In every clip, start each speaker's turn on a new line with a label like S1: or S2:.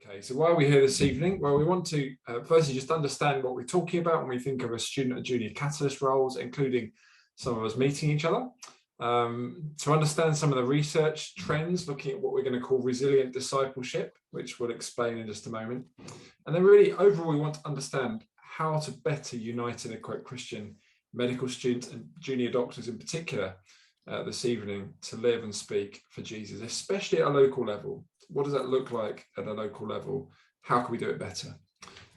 S1: Okay, so why are we here this evening? Well, we want to firstly just understand what we're talking about when we think of a student and junior catalyst roles, including some of us meeting each other, to understand some of the research trends, looking at what we're going to call resilient discipleship, which we'll explain in just a moment. And then really overall, we want to understand how to better unite and equip Christian medical students and junior doctors in particular this evening to live and speak for Jesus, especially at a local level. What does that look like at a local level? How can we do it better?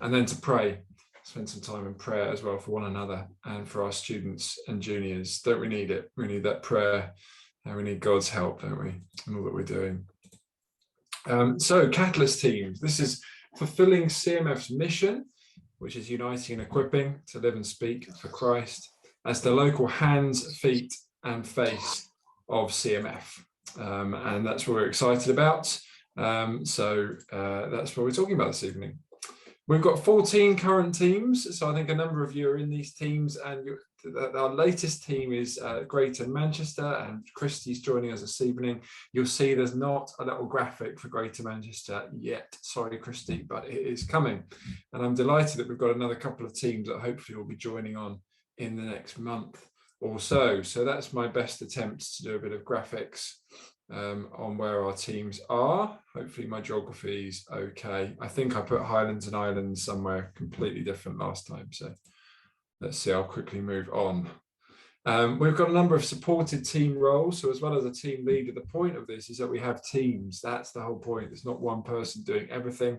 S1: And then to pray, spend some time in prayer as well for one another and for our students and juniors. Don't we need it? We need that prayer and we need God's help, don't we, in all that we're doing. So Catalyst teams, this is fulfilling CMF's mission, which is uniting and equipping to live and speak for Christ as the local hands, feet and face of CMF. And that's what we're excited about. So that's what we're talking about this evening. We've got 14 current teams, so I think a number of you are in these teams, and our latest team is Greater Manchester, and Christy's joining us this evening. You'll see there's not a little graphic for Greater Manchester yet, sorry Christy, but it is coming, and I'm delighted that we've got another couple of teams that hopefully will be joining on in the next month or so. So that's my best attempt to do a bit of graphics on where our teams are. Hopefully my geography is okay. I think I put Highlands and Islands somewhere completely different last time, so let's see, I'll quickly move on. We've got a number of supported team roles, so as well as a team leader, the point of this is that we have teams. That's the whole point. It's not one person doing everything,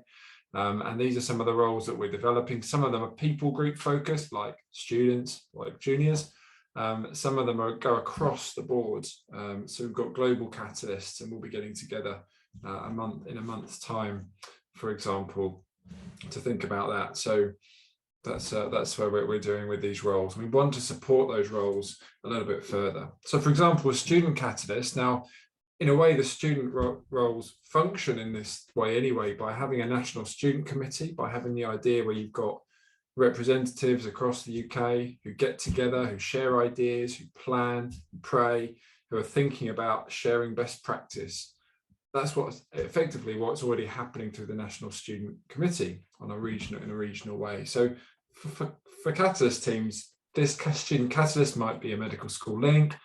S1: and these are some of the roles that we're developing. Some of them are people group focused, like students, like juniors. Some of them go across the board. So we've got global catalysts, and we'll be getting together in a month's time, for example, to think about that. So that's where we're doing with these roles. We want to support those roles a little bit further. So, for example, a student catalyst. Now, in a way, the student roles function in this way anyway, by having a national student committee, by having the idea where you've got representatives across the UK who get together, who share ideas, who plan, pray, who are thinking about sharing best practice. That's effectively what's already happening through the National Student Committee in a regional way. So for catalyst teams, this student catalyst might be a medical school link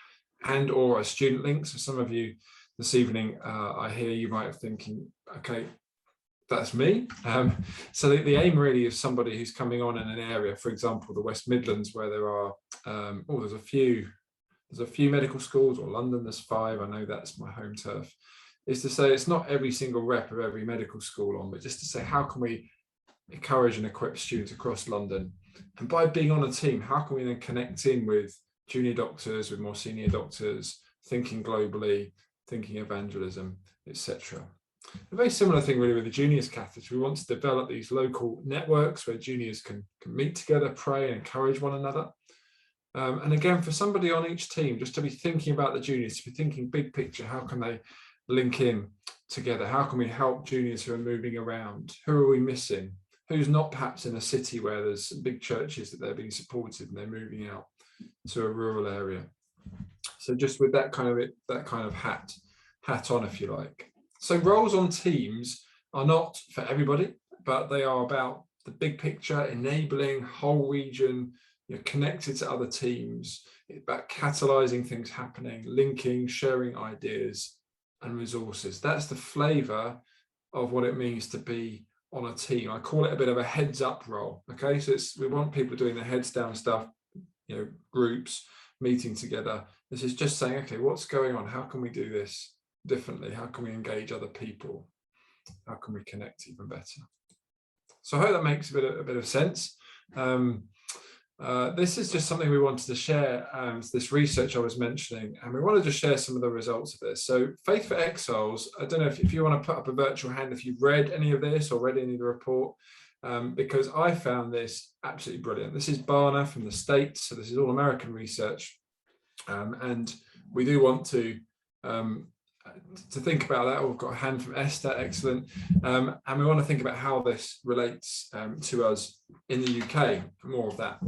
S1: and or a student link. So some of you this evening, I hear you might be thinking, okay, that's me. So the aim really is somebody who's coming on in an area, for example, the West Midlands, where there are, there's a few medical schools, or London, there's 5. I know that's my home turf. Is to say it's not every single rep of every medical school on, but just to say, how can we encourage and equip students across London? And by being on a team, how can we then connect in with junior doctors, with more senior doctors, thinking globally, thinking evangelism, etc. A very similar thing really with the juniors catalyst. We want to develop these local networks where juniors can meet together, pray and encourage one another. And again, for somebody on each team, just to be thinking about the juniors, to be thinking big picture, how can they link in together? How can we help juniors who are moving around? Who are we missing? Who's not perhaps in a city where there's big churches that they're being supported and they're moving out to a rural area? So just with that kind of hat on, if you like. So roles on teams are not for everybody, but they are about the big picture, enabling whole region, connected to other teams. It's about catalyzing things happening, linking, sharing ideas and resources. That's the flavor of what it means to be on a team. I call it a bit of a heads up role. Okay, so we want people doing the heads down stuff, groups, meeting together. This is just saying, okay, what's going on? How can we do this differently? How can we engage other people? How can we connect even better? So I hope that makes a bit of sense. This is just something we wanted to share, this research I was mentioning, and we wanted to share some of the results of this. So Faith for Exiles, I don't know if you want to put up a virtual hand if you've read any of this or read any of the report, because I found this absolutely brilliant. This is Barna from the States, so this is all American research, and we do want to think about that. We've got a hand from Esther, excellent, and we want to think about how this relates to us in the UK. More of that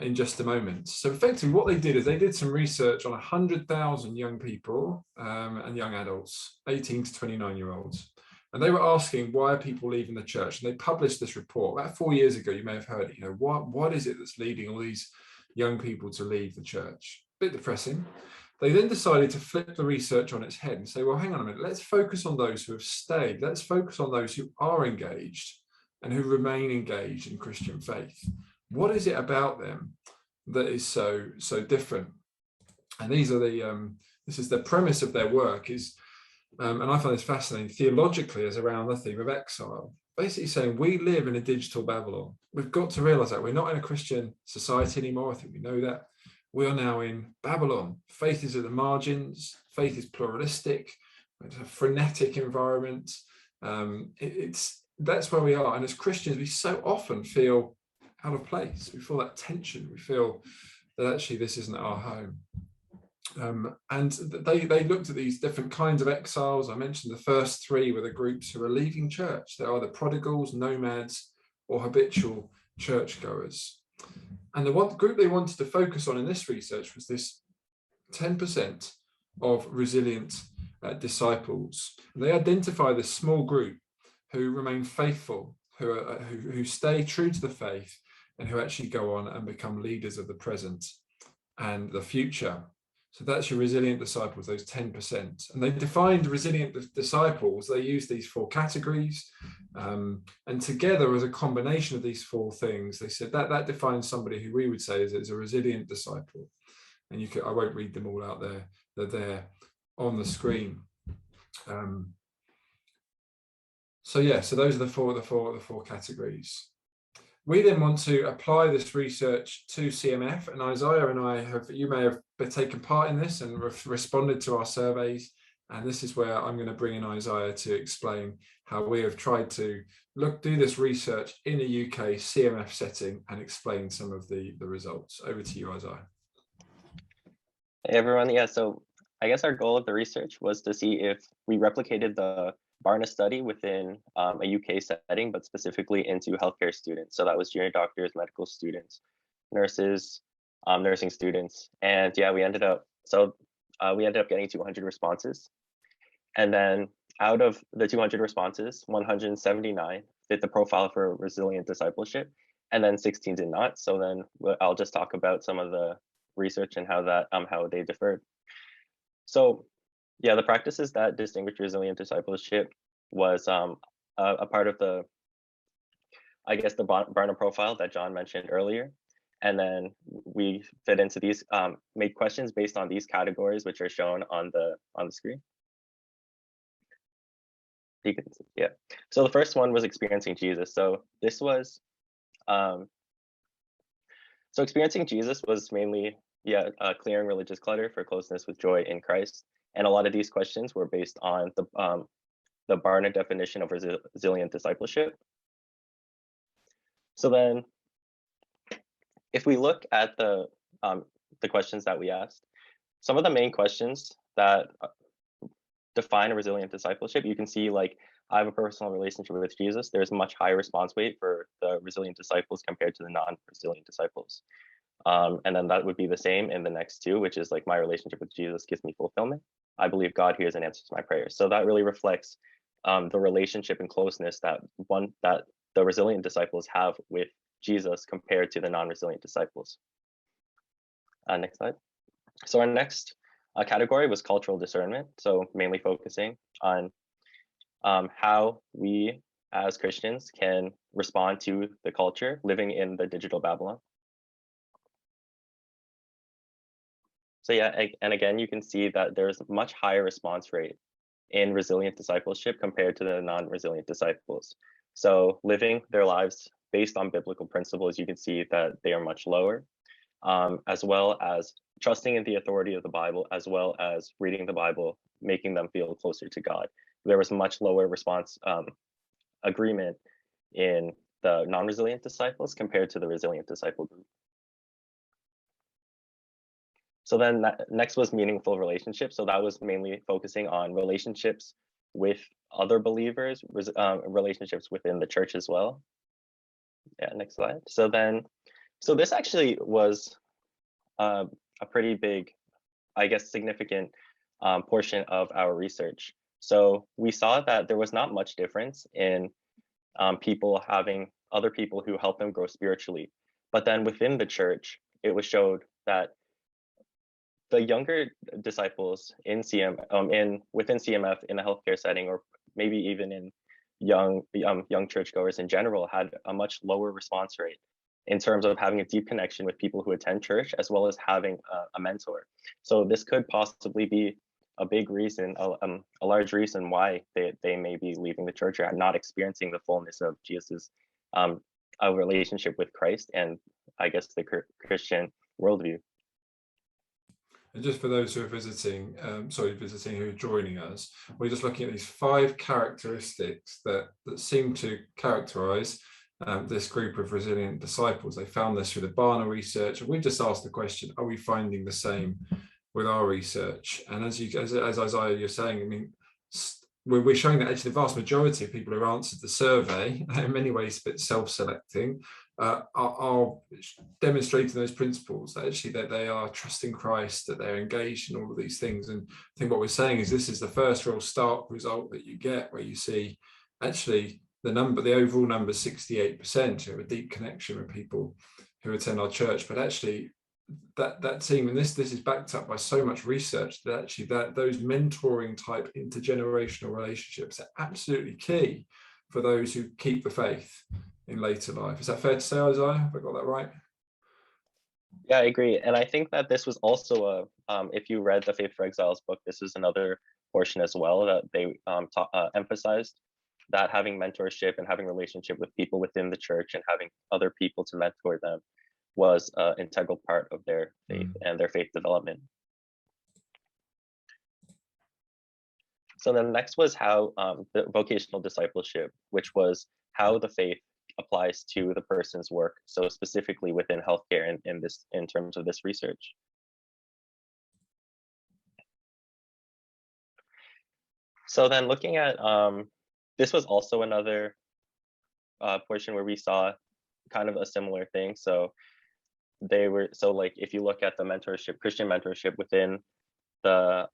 S1: in just a moment. So effectively what they did is they did some research on 100,000 young people and young adults, 18 to 29 year olds, And they were asking, why are people leaving the church? And they published this report about 4 years ago. You may have heard it. What is it that's leading all these young people to leave the church? A bit depressing. They then decided to flip the research on its head and say, well, hang on a minute, let's focus on those who have stayed. Let's focus on those who are engaged and who remain engaged in Christian faith. What is it about them that is so different? And these are this is the premise of their work is, and I find this fascinating, theologically is around the theme of exile. Basically saying we live in a digital Babylon. We've got to realize that we're not in a Christian society anymore. I think we know that. We are now in Babylon. Faith is at the margins. Faith is pluralistic. It's a frenetic environment. That's where we are. And as Christians, we so often feel out of place. We feel that tension. We feel that actually this isn't our home. And they looked at these different kinds of exiles. I mentioned the first three were the groups who are leaving church. They're either prodigals, nomads, or habitual churchgoers. And the one group they wanted to focus on in this research was this 10% of resilient disciples. And they identify this small group who remain faithful, who stay true to the faith, and who actually go on and become leaders of the present and the future. So that's your resilient disciples, those 10%. And they defined resilient disciples. They used these 4 categories. And together as a combination of these 4 things, they said that defines somebody who we would say is a resilient disciple. And I won't read them all out there. They're there on the screen. So those are the four categories. We then want to apply this research to CMF, and Isaiah and I you may have taken part in this and responded to our surveys. And this is where I'm going to bring in Isaiah to explain how we have tried to do this research in a UK CMF setting and explain some of the results. Over to you, Isaiah.
S2: Hey everyone, yeah, so I guess our goal of the research was to see if we replicated the Barna study within a UK setting, but specifically into healthcare students. So that was junior doctors, medical students, nurses, nursing students. And yeah, we ended up getting 200 responses. And then out of the 200 responses, 179 fit the profile for resilient discipleship, and then 16 did not. So then I'll just talk about some of the research and how they differed. So yeah, the practices that distinguished resilient discipleship was a part of the Barna profile that John mentioned earlier. And then we fit into these, made questions based on these categories, which are shown on the screen. You can see, yeah. So the first one was experiencing Jesus. So this was, so experiencing Jesus was mainly, clearing religious clutter for closeness with joy in Christ. And a lot of these questions were based on the Barna definition of resilient discipleship. So then, if we look at the questions that we asked, some of the main questions that define a resilient discipleship, you can see like, I have a personal relationship with Jesus. There's a much higher response rate for the resilient disciples compared to the non-resilient disciples. And then that would be the same in the next 2, which is like, my relationship with Jesus gives me fulfillment. I believe God hears and answers my prayers. So that really reflects the relationship and closeness that the resilient disciples have with Jesus compared to the non-resilient disciples. Next slide. So our next category was cultural discernment. So mainly focusing on how we as Christians can respond to the culture living in the digital Babylon. So yeah, and again, you can see that there's much higher response rate in resilient discipleship compared to the non-resilient disciples. So living their lives based on biblical principles, you can see that they are much lower, as well as trusting in the authority of the Bible, as well as reading the Bible, making them feel closer to God. There was much lower response agreement in the non-resilient disciples compared to the resilient disciple group. So then next was meaningful relationships. So that was mainly focusing on relationships with other believers, relationships within the church as well. Yeah, next slide. So this actually was a pretty big, I guess, significant portion of our research. So we saw that there was not much difference in people having other people who help them grow spiritually. But then within the church, it was showed that the younger disciples in within CMF in a healthcare setting, or maybe even in young churchgoers in general, had a much lower response rate in terms of having a deep connection with people who attend church, as well as having a mentor. So this could possibly be a big reason, a large reason why they may be leaving the church or not experiencing the fullness of Jesus's a relationship with Christ and I guess the Christian worldview.
S1: And just for those who are visiting who are joining us, we're just looking at these 5 characteristics that seem to characterize this group of resilient disciples. They found this through the Barna research, and we just asked the question, are we finding the same with our research? And as Isaiah, you're saying, I mean, we're showing that actually the vast majority of people who answered the survey, in many ways a bit self-selecting, are demonstrating those principles, that actually that they are trusting Christ, that they're engaged in all of these things. And I think what we're saying is this is the first real stark result that you get, where you see actually the overall number 68% who have a deep connection with people who attend our church. But actually that team, and this is backed up by so much research, that actually those mentoring type intergenerational relationships are absolutely key for those who keep the faith in later life. Is that fair to say, Isaiah? Have I got that right?
S2: Yeah, I agree. And I think that this was also if you read the Faith for Exiles book, this is another portion as well that they emphasized, that having mentorship and having relationship with people within the church and having other people to mentor them was an integral part of their faith and their faith development. So then next was how the vocational discipleship, which was how the faith applies to the person's work. So specifically within healthcare in terms of this research. So then looking at, this was also another portion where we saw kind of a similar thing. So like if you look at the mentorship, Christian mentorship within the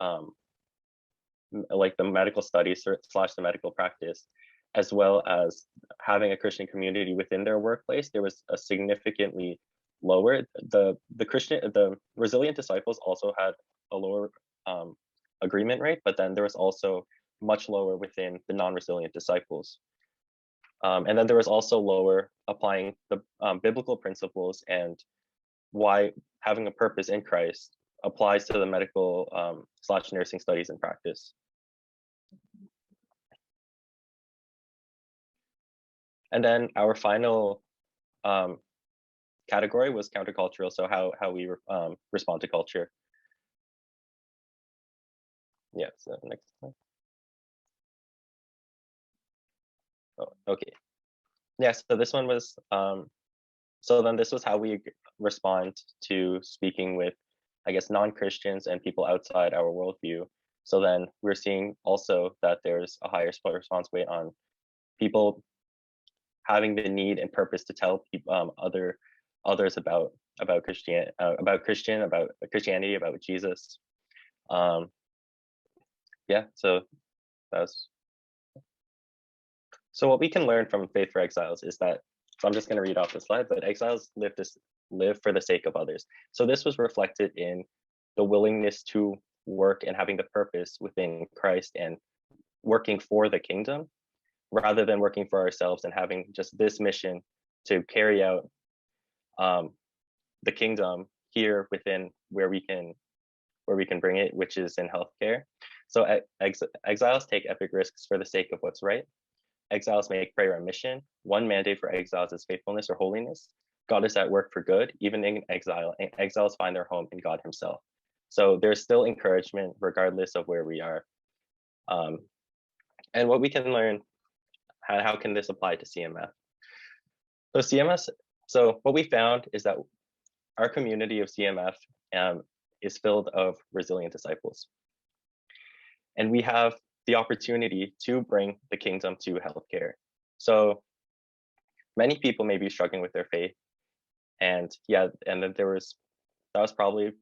S2: like the medical studies / the medical practice, as well as having a Christian community within their workplace, there was a significantly lower, the resilient disciples also had a lower agreement rate, but then there was also much lower within the non-resilient disciples. And then there was also lower applying the biblical principles and why having a purpose in Christ applies to the medical / nursing studies and practice. And then our final category was countercultural, so how we respond to culture. Yeah, so next slide. Oh, okay. Yeah, so this one was, so then this was how we respond to speaking with, I guess, non-Christians and people outside our worldview. So then we're seeing also that there's a higher response rate on people having the need and purpose to tell people, others about Christianity, about Jesus. Yeah, so that was. So what we can learn from Faith for Exiles is that, so I'm just going to read off the slide, but exiles live for the sake of others. So this was reflected in the willingness to work and having the purpose within Christ and working for the kingdom, rather than working for ourselves and having just this mission to carry out the kingdom here within where we can bring it, which is in healthcare. So exiles take epic risks for the sake of what's right. Exiles make prayer a mission. One mandate for exiles is faithfulness or holiness. God is at work for good, even in exile, and exiles find their home in God himself. So there's still encouragement regardless of where we are. And what we can learn, how can this apply to CMF? So what we found is that our community of CMF is filled of resilient disciples. And we have the opportunity to bring the kingdom to healthcare. So many people may be struggling with their faith, and yeah, and then that was probably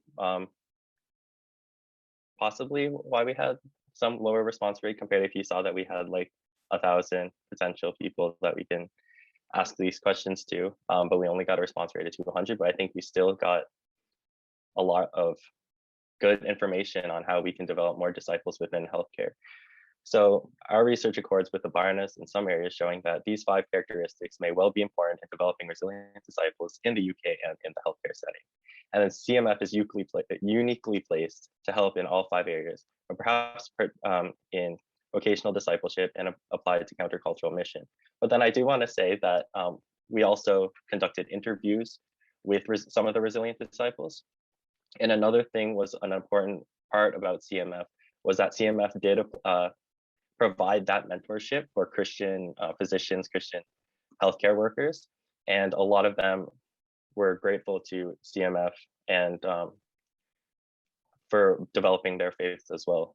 S2: possibly why we had some lower response rate compared if you saw that we had like 1,000 potential people that we can ask these questions to, but we only got a response rate of 200. But I think we still got a lot of good information on how we can develop more disciples within healthcare. So our research accords with the Barnas in some areas, showing that these 5 characteristics may well be important in developing resilient disciples in the UK and in the healthcare setting. And then CMF is uniquely placed to help in all 5 areas, but perhaps in vocational discipleship and applied to countercultural mission. But then I do want to say that we also conducted interviews with some of the resilient disciples. And another thing was an important part about CMF was that CMF did provide that mentorship for Christian physicians, Christian healthcare workers. And a lot of them were grateful to CMF and for developing their faiths as well.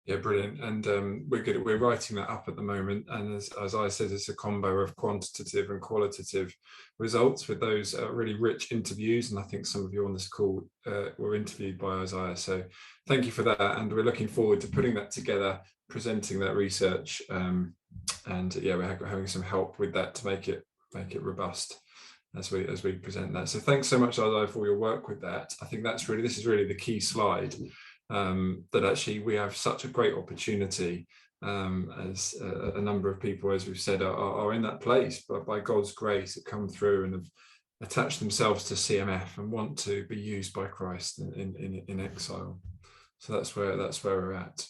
S1: Yeah, brilliant. And we're writing that up at the moment. And as I said, it's a combo of quantitative and qualitative results with those really rich interviews. And I think some of you on this call were interviewed by Isaiah. So thank you for that. And we're looking forward to putting that together, presenting that research. And yeah, we're having some help with that to make it robust as we present that. So thanks so much, Isaiah, for your work with that. I think this is really the key slide. That actually we have such a great opportunity as a number of people, as we've said, are in that place, but by God's grace have come through and have attached themselves to CMF and want to be used by Christ in exile. So that's where we're at.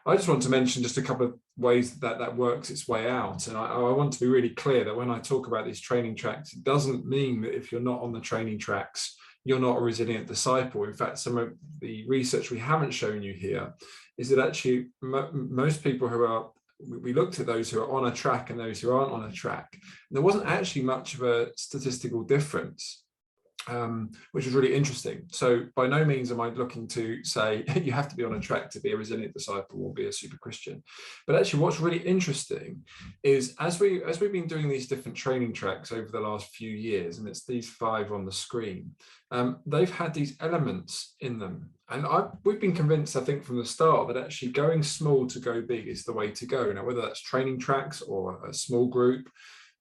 S1: I just want to mention just a couple of ways that works its way out. And I want to be really clear that when I talk about these training tracks, it doesn't mean that if you're not on the training tracks, you're not a resilient disciple. In fact, some of the research we haven't shown you here is that actually most people we looked at those who are on a track and those who aren't on a track. And there wasn't actually much of a statistical difference, which is really interesting. So by no means am I looking to say you have to be on a track to be a resilient disciple or be a super Christian. But actually what's really interesting is as we've been doing these different training tracks over the last few years, and it's these 5 on the screen, they've had these elements in them. And we've been convinced, I think, from the start that actually going small to go big is the way to go. Now, whether that's training tracks or a small group,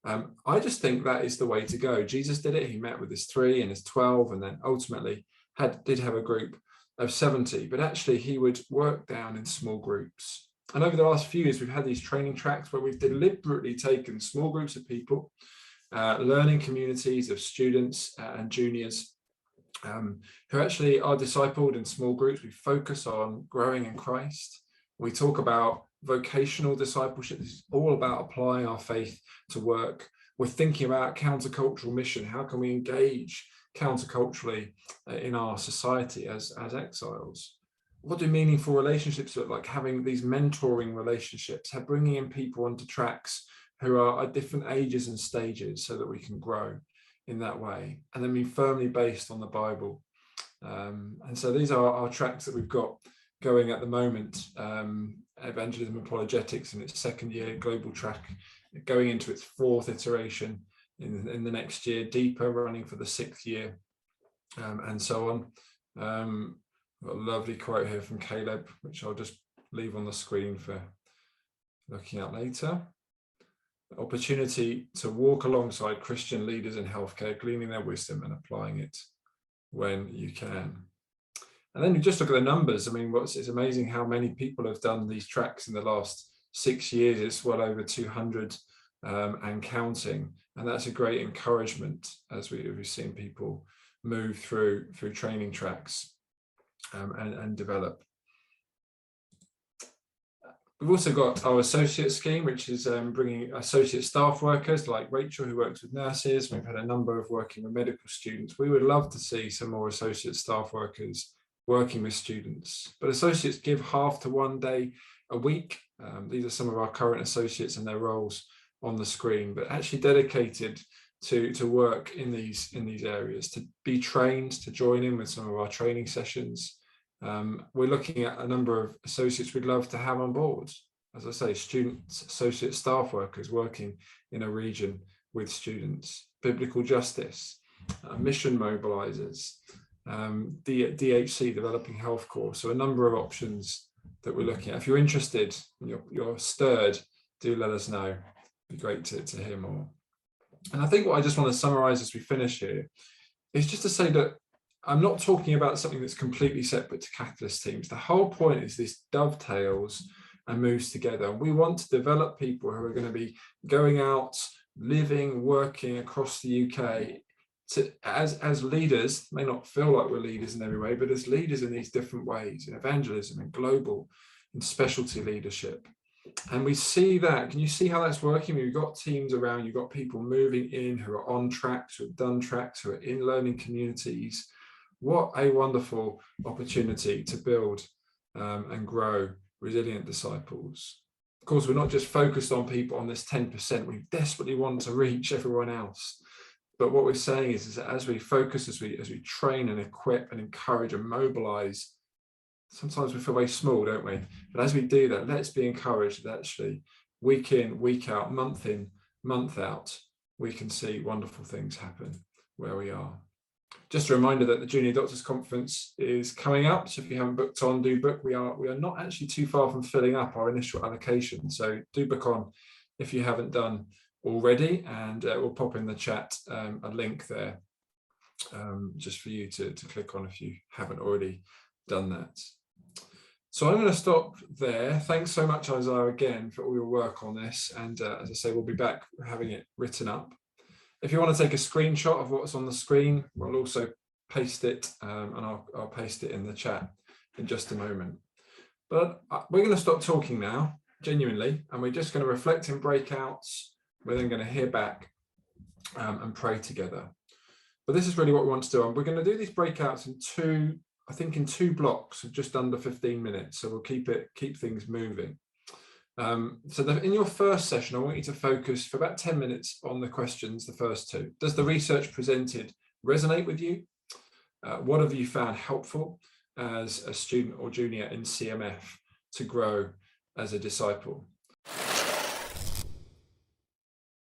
S1: I just think that is the way to go. Jesus did it. He met with his 3 and his 12, and then ultimately did have a group of 70. But actually, he would work down in small groups. And over the last few years, we've had these training tracks where we've deliberately taken small groups of people, learning communities of students and juniors who actually are discipled in small groups. We focus on growing in Christ. We talk about vocational discipleship. This is all about applying our faith to work. We're thinking about countercultural mission. How can we engage counterculturally in our society as exiles? What do meaningful relationships look like? Having these mentoring relationships, bringing in people onto tracks who are at different ages and stages so that we can grow in that way, and then be firmly based on the Bible. And so these are our tracks that we've got going at the moment. Evangelism Apologetics in its 2nd year, global track going into its 4th iteration in the next year, deeper running for the 6th year, and so on. Got a lovely quote here from Caleb, which I'll just leave on the screen for looking at later. The opportunity to walk alongside Christian leaders in healthcare, gleaning their wisdom and applying it when you can. And then you just look at the numbers. I mean, it's amazing how many people have done these tracks in the last 6 years. It's well over 200 and counting. And that's a great encouragement as we've seen people move through training tracks and develop. We've also got our associate scheme, which is bringing associate staff workers like Rachel, who works with nurses. We've had a number of working with medical students. We would love to see some more associate staff workers working with students, but associates give half to 1 day a week. These are some of our current associates and their roles on the screen, but actually dedicated to work in these areas, to be trained, to join in with some of our training sessions. We're looking at a number of associates we'd love to have on board. As I say, students, associate staff workers working in a region with students, biblical justice, mission mobilizers, DHC, Developing Health course. So a number of options that we're looking at. If you're interested, you're stirred, do let us know. It'd be great to hear more. And I think what I just want to summarize as we finish here is just to say that I'm not talking about something that's completely separate to Catalyst teams. The whole point is this dovetails and moves together. And we want to develop people who are going to be going out, living, working across the UK as leaders. May not feel like we're leaders in every way, but as leaders in these different ways, in evangelism, in global, in specialty leadership. And we see that. Can you see how that's working? We've got teams around, you've got people moving in who are on tracks, who have done tracks, who are in learning communities. What a wonderful opportunity to build and grow resilient disciples. Of course, we're not just focused on people on this 10%. We desperately want to reach everyone else. But what we're saying is that as we focus, as we train and equip and encourage and mobilize, sometimes we feel very small, don't we? But as we do that, let's be encouraged that actually week in, week out, month in, month out, we can see wonderful things happen where we are. Just a reminder that the Junior Doctors Conference is coming up. So if you haven't booked on, do book. We are not actually too far from filling up our initial allocation. So do book on if you haven't done already, and we'll pop in the chat a link there just for you to click on if you haven't already done that. So I'm going to stop there. Thanks so much, Isaiah, again, for all your work on this. And as I say, we'll be back having it written up. If you want to take a screenshot of what's on the screen, we'll also paste it, and I'll paste it in the chat in just a moment. But we're going to stop talking now, genuinely, and we're just going to reflect in breakouts. We're then going to hear back and pray together. But this is really what we want to do. And we're going to do these breakouts in two blocks of just under 15 minutes. So we'll keep things moving. So in your first session, I want you to focus for about 10 minutes on the questions, the first two. Does the research presented resonate with you? What have you found helpful as a student or junior in CMF to grow as a disciple?